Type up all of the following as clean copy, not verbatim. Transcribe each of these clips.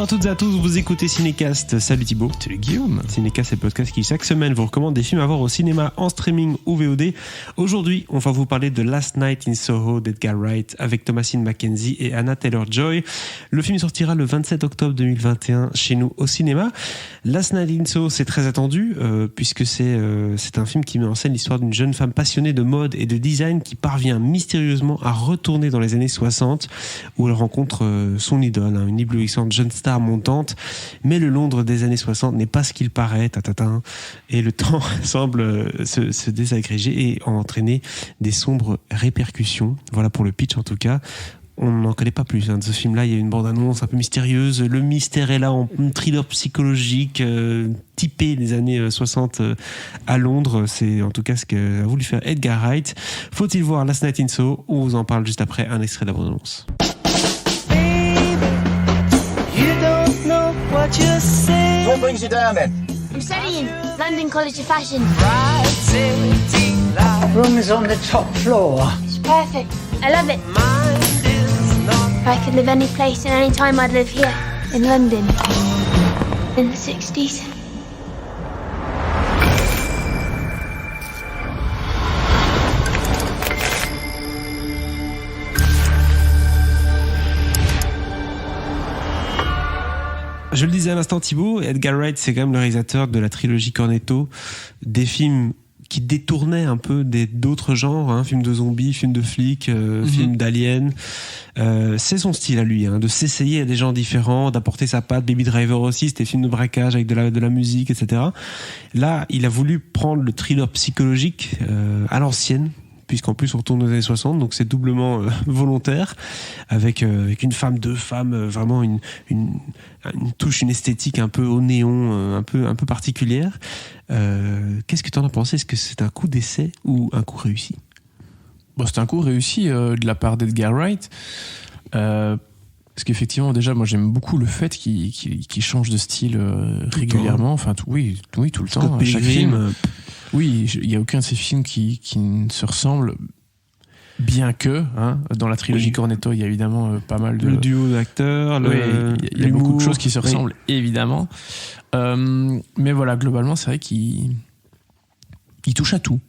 à toutes et à tous, vous écoutez Cinécast. Salut Thibaut. Salut Guillaume. Cinécast, c'est le podcast qui chaque semaine vous recommande des films à voir au cinéma, en streaming ou VOD. Aujourd'hui, on va vous parler de Last Night in Soho d'Edgar Wright avec Thomasine McKenzie et Anna Taylor-Joy. Le film sortira le 27 octobre 2021 chez nous au cinéma. Last Night in Soho, c'est très attendu puisque c'est un film qui met en scène l'histoire d'une jeune femme passionnée de mode et de design qui parvient mystérieusement à retourner dans les années 60 où elle rencontre son idole, une éblouissante jeune star montante. Mais le Londres des années 60 n'est pas ce qu'il paraît, et le temps semble se désagréger et entraîner des sombres répercussions. Voilà pour le pitch en tout cas. On n'en connaît pas plus de ce film-là. Il y a une bande-annonce un peu mystérieuse. Le mystère est là en thriller psychologique typé des années 60 à Londres. C'est en tout cas ce qu'a voulu faire Edgar Wright. Faut-il voir Last Night in Soho? On vous en parle juste après un extrait de la bande-annonce. What brings you down then? I'm studying London College of Fashion. Room is on the top floor. It's perfect. I love it. If I could live any place and any time, I'd live here in London in the 60s. Je le disais à l'instant Thibaut, Edgar Wright c'est quand même le réalisateur de la trilogie Cornetto, des films qui détournaient un peu d'autres genres, films de zombies, films de flics, films d'aliens. C'est son style à lui, de s'essayer à des genres différents, d'apporter sa patte. Baby Driver aussi, c'était film de braquage avec de la musique, etc. Là, il a voulu prendre le thriller psychologique à l'ancienne, puisqu'en plus on retourne aux années 60, donc c'est doublement volontaire, avec une femme, deux femmes, vraiment une touche, une esthétique un peu au néon, un peu particulière. Qu'est-ce que tu en as pensé? Est-ce que c'est un coup d'essai ou un coup réussi? Bon, c'est un coup réussi de la part d'Edgar Wright, parce qu'effectivement déjà moi j'aime beaucoup le fait qu'il change de style régulièrement, tout le temps, à chaque film. Oui, il n'y a aucun de ces films qui ne se ressemblent, bien que, dans la trilogie Cornetto, il y a évidemment pas mal de... Le duo d'acteurs, il y a beaucoup de choses qui se ressemblent, évidemment. Mais voilà, globalement, c'est vrai qu'il touche à tout.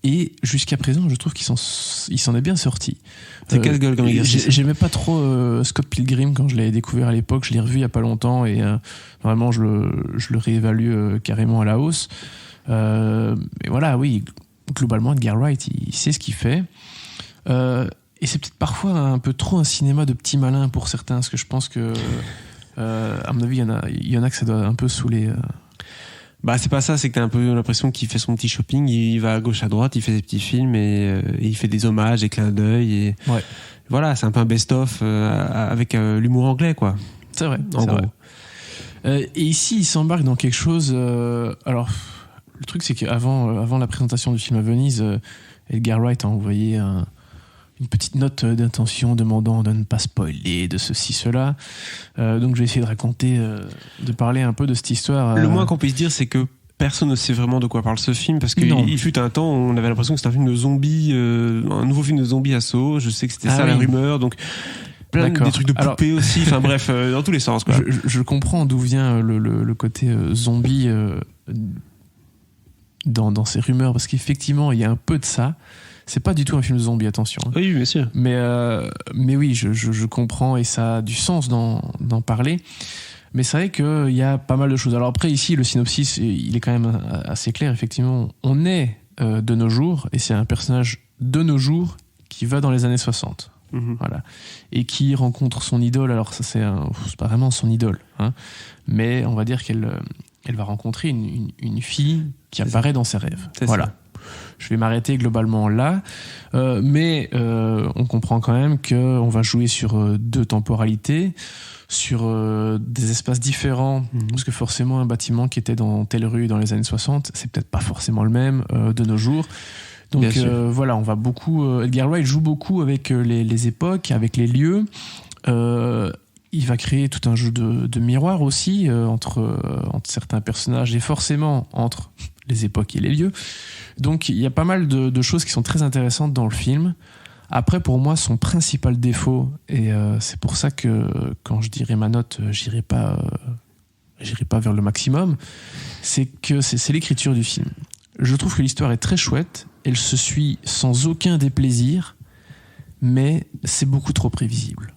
Et jusqu'à présent, je trouve qu'il s'en est bien sorti. C'est quelle gueule comme exercice? J'aimais pas trop Scott Pilgrim quand je l'avais découvert à l'époque. Je l'ai revu il y a pas longtemps et vraiment, je le réévalue carrément à la hausse. Mais voilà, oui, globalement, Edgar Wright, il sait ce qu'il fait. Et c'est peut-être parfois un peu trop un cinéma de petits malins pour certains, parce que je pense que, à mon avis, il y en a que ça doit un peu saouler. Bah, c'est pas ça, c'est que t'as un peu l'impression qu'il fait son petit shopping, il va à gauche, à droite, il fait des petits films et il fait des hommages, des clins d'œil. Et ouais. Voilà, c'est un peu un best-of avec l'humour anglais, quoi. C'est vrai, en gros. Et ici, il s'embarque dans quelque chose. Alors. Le truc, c'est qu'avant la présentation du film à Venise, Edgar Wright a envoyé une petite note d'intention demandant de ne pas spoiler, de ceci, cela. Donc, je vais essayer de parler un peu de cette histoire. Le moins qu'on puisse dire, c'est que personne ne sait vraiment de quoi parle ce film, parce qu'il fut un temps où on avait l'impression que c'était un film de zombies, un nouveau film de zombies à Soho. Je sais que c'était la rumeur, donc... Plein des trucs de poupées aussi, bref, dans tous les sens, quoi. Je comprends d'où vient le côté zombie... dans ces rumeurs, parce qu'effectivement il y a un peu de ça. C'est pas du tout un film de zombie, attention. Oui, bien sûr. Mais oui, je comprends et ça a du sens d'en parler. Mais c'est vrai qu'il y a pas mal de choses. Alors après, ici, le synopsis, il est quand même assez clair. Effectivement, on est de nos jours, et c'est un personnage de nos jours qui va dans les années 60. Voilà. Et qui rencontre son idole. Alors ça, c'est pas vraiment son idole, mais on va dire qu'elle va rencontrer une fille qui apparaît dans ses rêves. Voilà. Je vais m'arrêter globalement là, mais on comprend quand même qu'on va jouer sur deux temporalités, sur des espaces différents, parce que forcément un bâtiment qui était dans telle rue dans les années 60, c'est peut-être pas forcément le même de nos jours. Donc voilà, on va beaucoup... Edgar Wright joue beaucoup avec les époques, avec les lieux. Il va créer tout un jeu de miroir aussi entre certains personnages et forcément entre les époques et les lieux. Donc il y a pas mal de choses qui sont très intéressantes dans le film. Après, pour moi, son principal défaut, et c'est pour ça que quand je dirai ma note, j'irai pas vers le maximum, c'est que c'est l'écriture du film. Je trouve que l'histoire est très chouette, elle se suit sans aucun déplaisir, mais c'est beaucoup trop prévisible.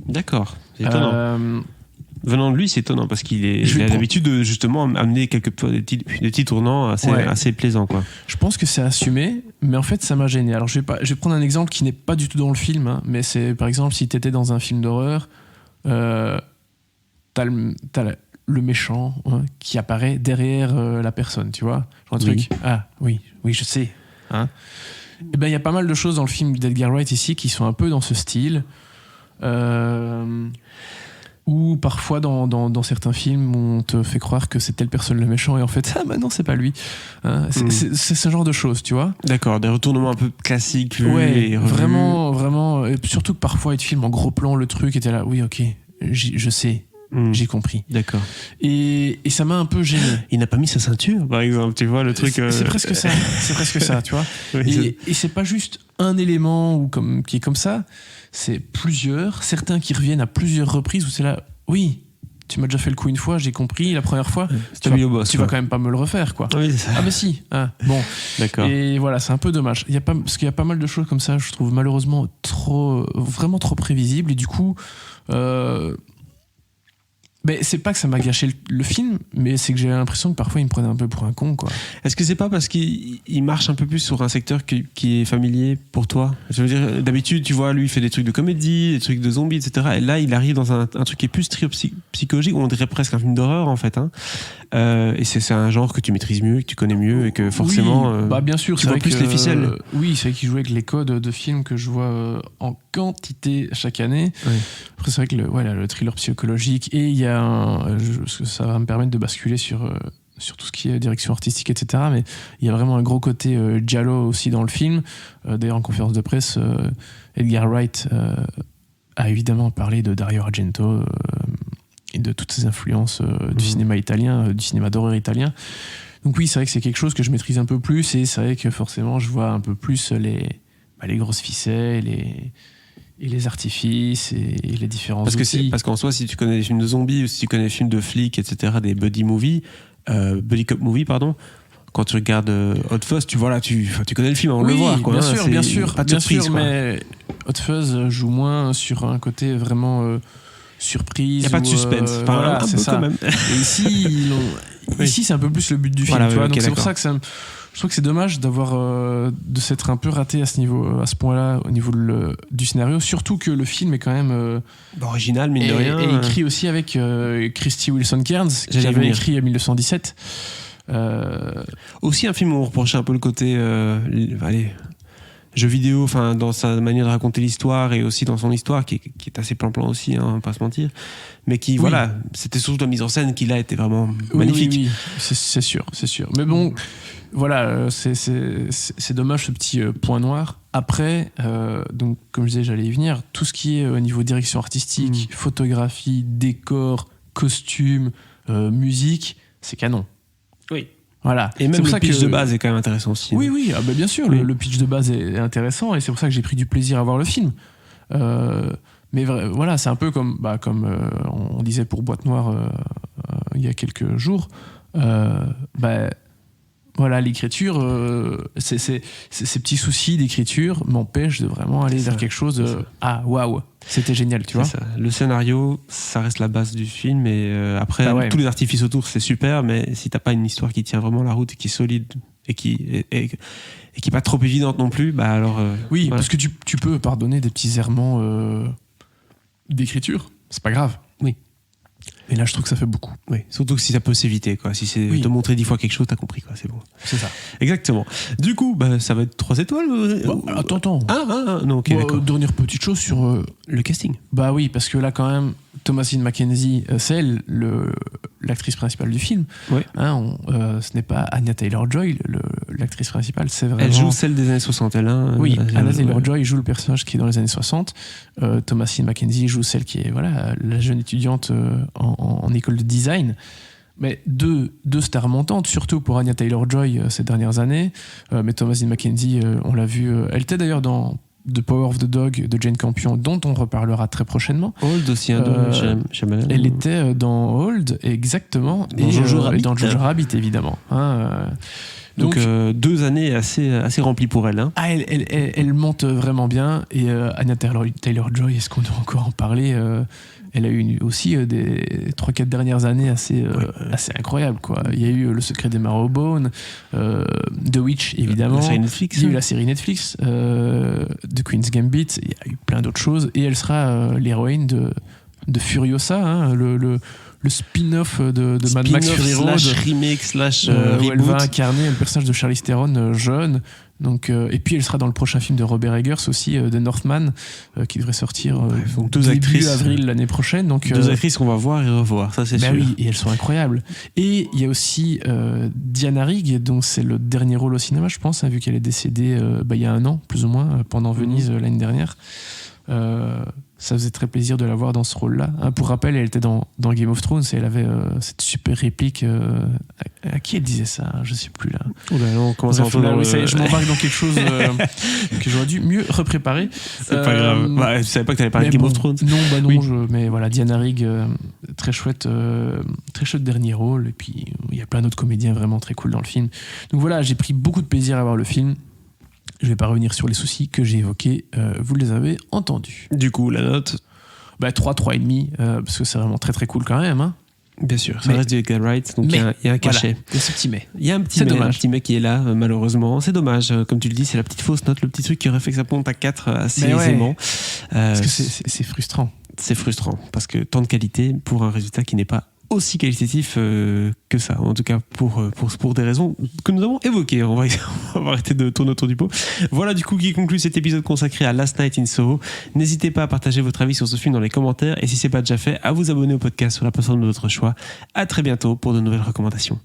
D'accord, c'est étonnant. Venant de lui, c'est étonnant parce qu'il a l'habitude de justement amener des petits tournants assez plaisants, quoi. Je pense que c'est assumé, mais en fait ça m'a gêné. Alors je vais prendre un exemple qui n'est pas du tout dans le film, hein, mais c'est par exemple si tu étais dans un film d'horreur, t'as le méchant, hein, qui apparaît derrière la personne, tu vois, genre un truc. Ah oui, je sais. Hein. Et ben il y a pas mal de choses dans le film d'Edgar Wright ici qui sont un peu dans ce style. Ou parfois dans certains films on te fait croire que c'est telle personne le méchant et en fait non c'est pas lui, hein, c'est ce genre de choses, tu vois. D'accord, des retournements un peu classiques vus et revus. Vraiment et surtout que parfois ils te filment en gros plan le truc et t'es là oui ok je sais, j'ai compris. D'accord. Et ça m'a un peu gêné. Il n'a pas mis sa ceinture par exemple, tu vois le truc. C'est presque ça, tu vois. Oui, et c'est pas juste un élément qui est comme ça, c'est plusieurs, certains qui reviennent à plusieurs reprises où c'est là, oui, tu m'as déjà fait le coup une fois, j'ai compris, la première fois, tu vas quand même pas me le refaire, quoi. Oui, c'est ça. Ah bah si, bon. D'accord. Et voilà, c'est un peu dommage. Parce qu'il y a pas mal de choses comme ça, je trouve malheureusement vraiment trop prévisibles et du coup... Mais c'est pas que ça m'a gâché le film, mais c'est que j'ai l'impression que parfois il me prenait un peu pour un con, quoi. Est-ce que c'est pas parce qu'il marche un peu plus sur un secteur qui est familier pour toi ? Je veux dire, d'habitude, tu vois, lui, il fait des trucs de comédie, des trucs de zombies, etc. Et là, il arrive dans un truc qui est plus psychologique, où on dirait presque un film d'horreur, en fait. Hein. Et c'est un genre que tu maîtrises mieux, que tu connais mieux, et que forcément, oui, bien sûr, tu vois plus les ficelles. Oui, c'est vrai qu'il joue avec les codes de films que je vois en quantité chaque année. Oui. Après, c'est vrai que le thriller psychologique, et il y a ça va me permettre de basculer sur tout ce qui est direction artistique, etc. Mais il y a vraiment un gros côté giallo aussi dans le film. D'ailleurs, en conférence de presse, Edgar Wright a évidemment parlé de Dario Argento et de toutes ses influences du cinéma italien, du cinéma d'horreur italien. Donc oui, c'est vrai que c'est quelque chose que je maîtrise un peu plus, et c'est vrai que forcément, je vois un peu plus les grosses ficelles et les artifices et les différents outils. Parce qu'en soi, si tu connais des films de zombies ou si tu connais des films de flics, etc., des buddy cop movies, pardon, quand tu regardes Hot Fuzz, tu vois là, tu connais le film, on le voit, quoi. Bien sûr, pas de surprise, quoi. Mais Hot Fuzz joue moins sur un côté vraiment surprise. Il n'y a pas de suspense. Voilà, un c'est peu ça. quand même. Et ici, c'est un peu plus le but du film, voilà, tu vois. Okay, donc c'est pour ça que je trouve que c'est dommage de s'être un peu raté à ce point-là, au niveau du scénario. Surtout que le film est quand même original, mine de rien. Et écrit aussi avec Christy Wilson Cairns, qui avait écrit 1917. Aussi un film où on reprochait un peu le côté jeu vidéo, enfin dans sa manière de raconter l'histoire et aussi dans son histoire qui est assez plan-plan aussi, hein, on va pas se mentir, mais qui voilà, c'était surtout la mise en scène qui là était vraiment magnifique. Oui. C'est sûr. Mais bon, voilà, c'est dommage ce petit point noir. Après, donc comme je disais, j'allais y venir. Tout ce qui est au niveau direction artistique, photographie, décor, costume, musique, c'est canon. Oui. Voilà. Et même le pitch de base est quand même intéressant aussi. Oui, bien sûr, le pitch de base est intéressant et c'est pour ça que j'ai pris du plaisir à voir le film. Mais voilà, c'est un peu comme on disait pour Boîte Noire il y a quelques jours. Voilà, l'écriture, ces petits soucis d'écriture m'empêchent de vraiment aller vers quelque chose de waouh, c'était génial, tu vois. Ça. Le scénario, ça reste la base du film, et après tous les artifices autour, c'est super, mais si t'as pas une histoire qui tient vraiment la route et qui est solide et qui est pas trop évidente non plus, alors. Oui, voilà. Parce que tu peux pardonner des petits errements d'écriture, c'est pas grave. Oui. Et là, je trouve que ça fait beaucoup. Oui, surtout que si ça peut s'éviter, quoi. Si c'est te montrer 10 fois quelque chose, t'as compris, quoi. C'est bon. C'est ça. Exactement. Du coup, ça va être 3 étoiles. Attends. Non, ok, d'accord. Dernière petite chose sur le casting. Bah oui, parce que là, quand même, Thomasine McKenzie, c'est elle, l'actrice principale du film. Oui. Ce n'est pas Anya Taylor-Joy, l'actrice principale, c'est vraiment... Elle joue celle des années 60, elle. Hein, oui, Anya Taylor-Joy joue le personnage qui est dans les années 60. Thomasine McKenzie joue celle qui est la jeune étudiante en école de design. Mais deux stars montantes, surtout pour Anya Taylor-Joy ces dernières années. Mais Thomasine McKenzie, on l'a vu... elle était d'ailleurs dans The Power of the Dog de Jane Campion, dont on reparlera très prochainement. Hold aussi, Shyamalan. Elle était dans Hold, exactement. Dans Jojo Rabbit. Et dans Jojo Rabbit, évidemment. Donc 2 années assez remplies pour elle. Hein. Elle monte vraiment bien. Et Anya Taylor-Joy, est-ce qu'on doit encore en parler elle a eu aussi des 3-4 dernières années assez incroyables, quoi. Il y a eu Le Secret des Marrowbone, The Witch, évidemment. La série Netflix. Il y a eu la série Netflix, The Queen's Gambit. Il y a eu plein d'autres choses. Et elle sera l'héroïne de Furiosa, hein, le spin-off de Mad Max Fury Road. Remake / où elle va reboot. incarner le personnage de Charlize Theron jeune. Donc, et puis elle sera dans le prochain film de Robert Eggers aussi, The Northman, qui devrait sortir donc deux début actrices, avril l'année prochaine. Donc, 2 actrices qu'on va voir et revoir, ça c'est sûr. Oui, et elles sont incroyables. Et il y a aussi Diana Rigg, dont c'est le dernier rôle au cinéma, je pense, hein, vu qu'elle est décédée il y a 1 an, plus ou moins, pendant Venise l'année dernière. Ça faisait très plaisir de la voir dans ce rôle-là. Hein, pour rappel, elle était dans Game of Thrones et elle avait cette super réplique. À qui elle disait ça? Je sais plus là. Oh là là, on commence à entendre. Oui, ça y est, je m'embarque dans quelque chose que j'aurais dû mieux repréparer. C'est pas grave. Je savais pas que t'allais parler de Game of Thrones. Non, Oui. mais voilà, Diana Rigg, très chouette dernier rôle. Et puis il y a plein d'autres comédiens vraiment très cool dans le film. Donc voilà, j'ai pris beaucoup de plaisir à voir le film. Je vais pas revenir sur les soucis que j'ai évoqués, vous les avez entendus. Du coup, la note 3,5, parce que c'est vraiment très très cool quand même. Hein. Bien sûr, ça reste du Edgar Wright, donc il y a un cachet. Voilà, il y a ce petit mais. Il y a un petit C'est mais, dommage. un petit mais qui est là, malheureusement. C'est dommage, comme tu le dis, c'est la petite fausse note, le petit truc qui aurait fait que ça monte à 4 assez aisément. Parce que c'est frustrant. C'est frustrant, parce que tant de qualité pour un résultat qui n'est pas aussi qualitatif que ça, en tout cas pour des raisons que nous avons évoquées. On va arrêter de tourner autour du pot. Voilà du coup qui conclut cet épisode consacré à Last Night in Soho. N'hésitez pas à partager votre avis sur ce film dans les commentaires et si c'est pas déjà fait, à vous abonner au podcast sur la plateforme de votre choix. À très bientôt pour de nouvelles recommandations.